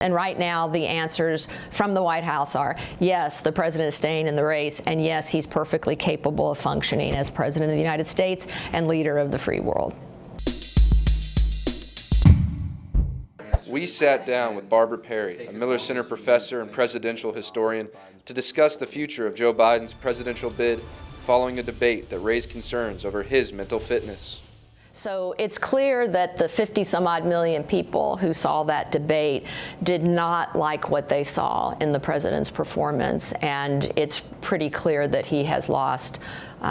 And right now, the answers from the White House are, yes, the president is staying in the race, and yes, he's perfectly capable of functioning as president of the United States and leader of the free world. We sat down with Barbara Perry, a Miller Center professor and presidential historian, to discuss the future of Joe Biden's presidential bid following a debate that raised concerns over his mental fitness. So it's clear that the 50-some-odd million people who saw that debate did not like what they saw in the president's performance, and it's pretty clear that he has lost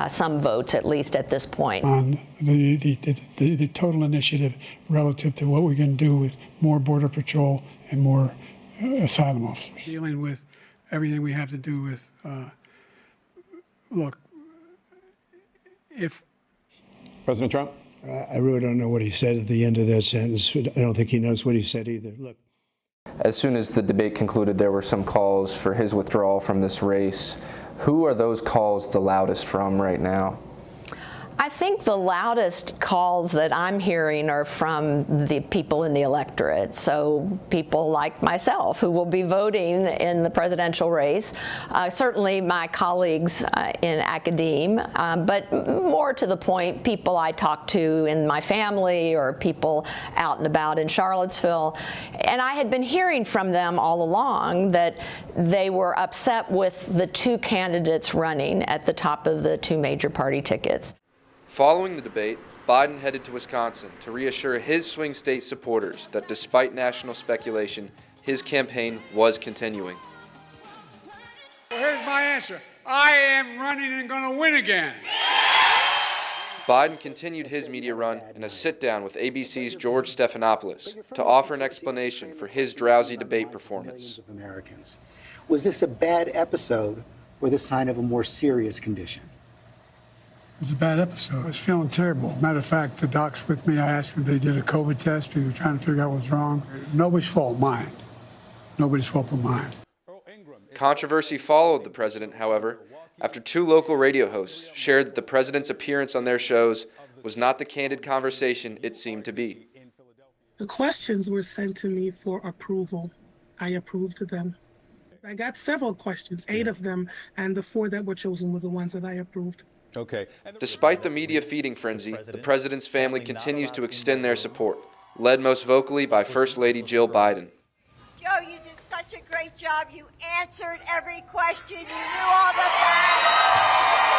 some votes, at least at this point. On the total initiative relative to what we're going to do with more Border Patrol and more asylum officers. Dealing with everything we have to do with, look, if President Trump? I really don't know what he said at the end of that sentence. I don't think he knows what he said either. Look. As soon as the debate concluded, there were some calls for his withdrawal from this race. Who are those calls the loudest from right now? I think the loudest calls that I'm hearing are from the people in the electorate. So people like myself who will be voting in the presidential race, certainly my colleagues in academia, but more to the point, people I talk to in my family or people out and about in Charlottesville. And I had been hearing from them all along that they were upset with the two candidates running at the top of the two major party tickets. Following the debate, Biden headed to Wisconsin to reassure his swing state supporters that despite national speculation, his campaign was continuing. Well, here's my answer. I am running and going to win again. Biden continued his media run in a sit-down with ABC's George Stephanopoulos to offer an explanation for his drowsy debate performance. Americans. Was this a bad episode or the sign of a more serious condition? It was a bad episode. I was feeling terrible. Matter of fact, the doc's with me. I asked them, they did a COVID test because they were trying to figure out what's wrong. Nobody's fault, mine. Nobody's fault but mine. Controversy followed the president, however, after two local radio hosts shared that the president's appearance on their shows was not the candid conversation it seemed to be. The questions were sent to me for approval. I approved of them. I got several questions, 8 of them, and the 4 that were chosen were the ones that I approved. Okay. Despite the media feeding frenzy, the president's family continues to extend their support, led most vocally by First Lady Jill Biden. Joe, you did such a great job. You answered every question. You knew all the facts.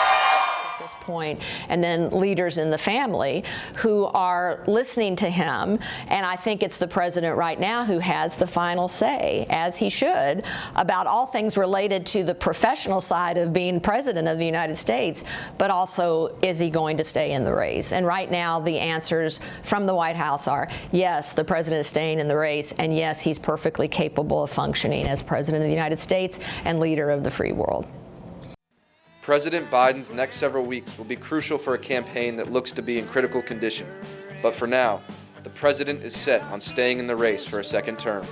At this point, and then leaders in the family who are listening to him, and I think it's the president right now who has the final say, as he should, about all things related to the professional side of being president of the United States, but also, is he going to stay in the race? And right now, the answers from the White House are, yes, the president is staying in the race, and yes, he's perfectly capable of functioning as president of the United States and leader of the free world. President Biden's next several weeks will be crucial for a campaign that looks to be in critical condition. But for now, the president is set on staying in the race for a second term.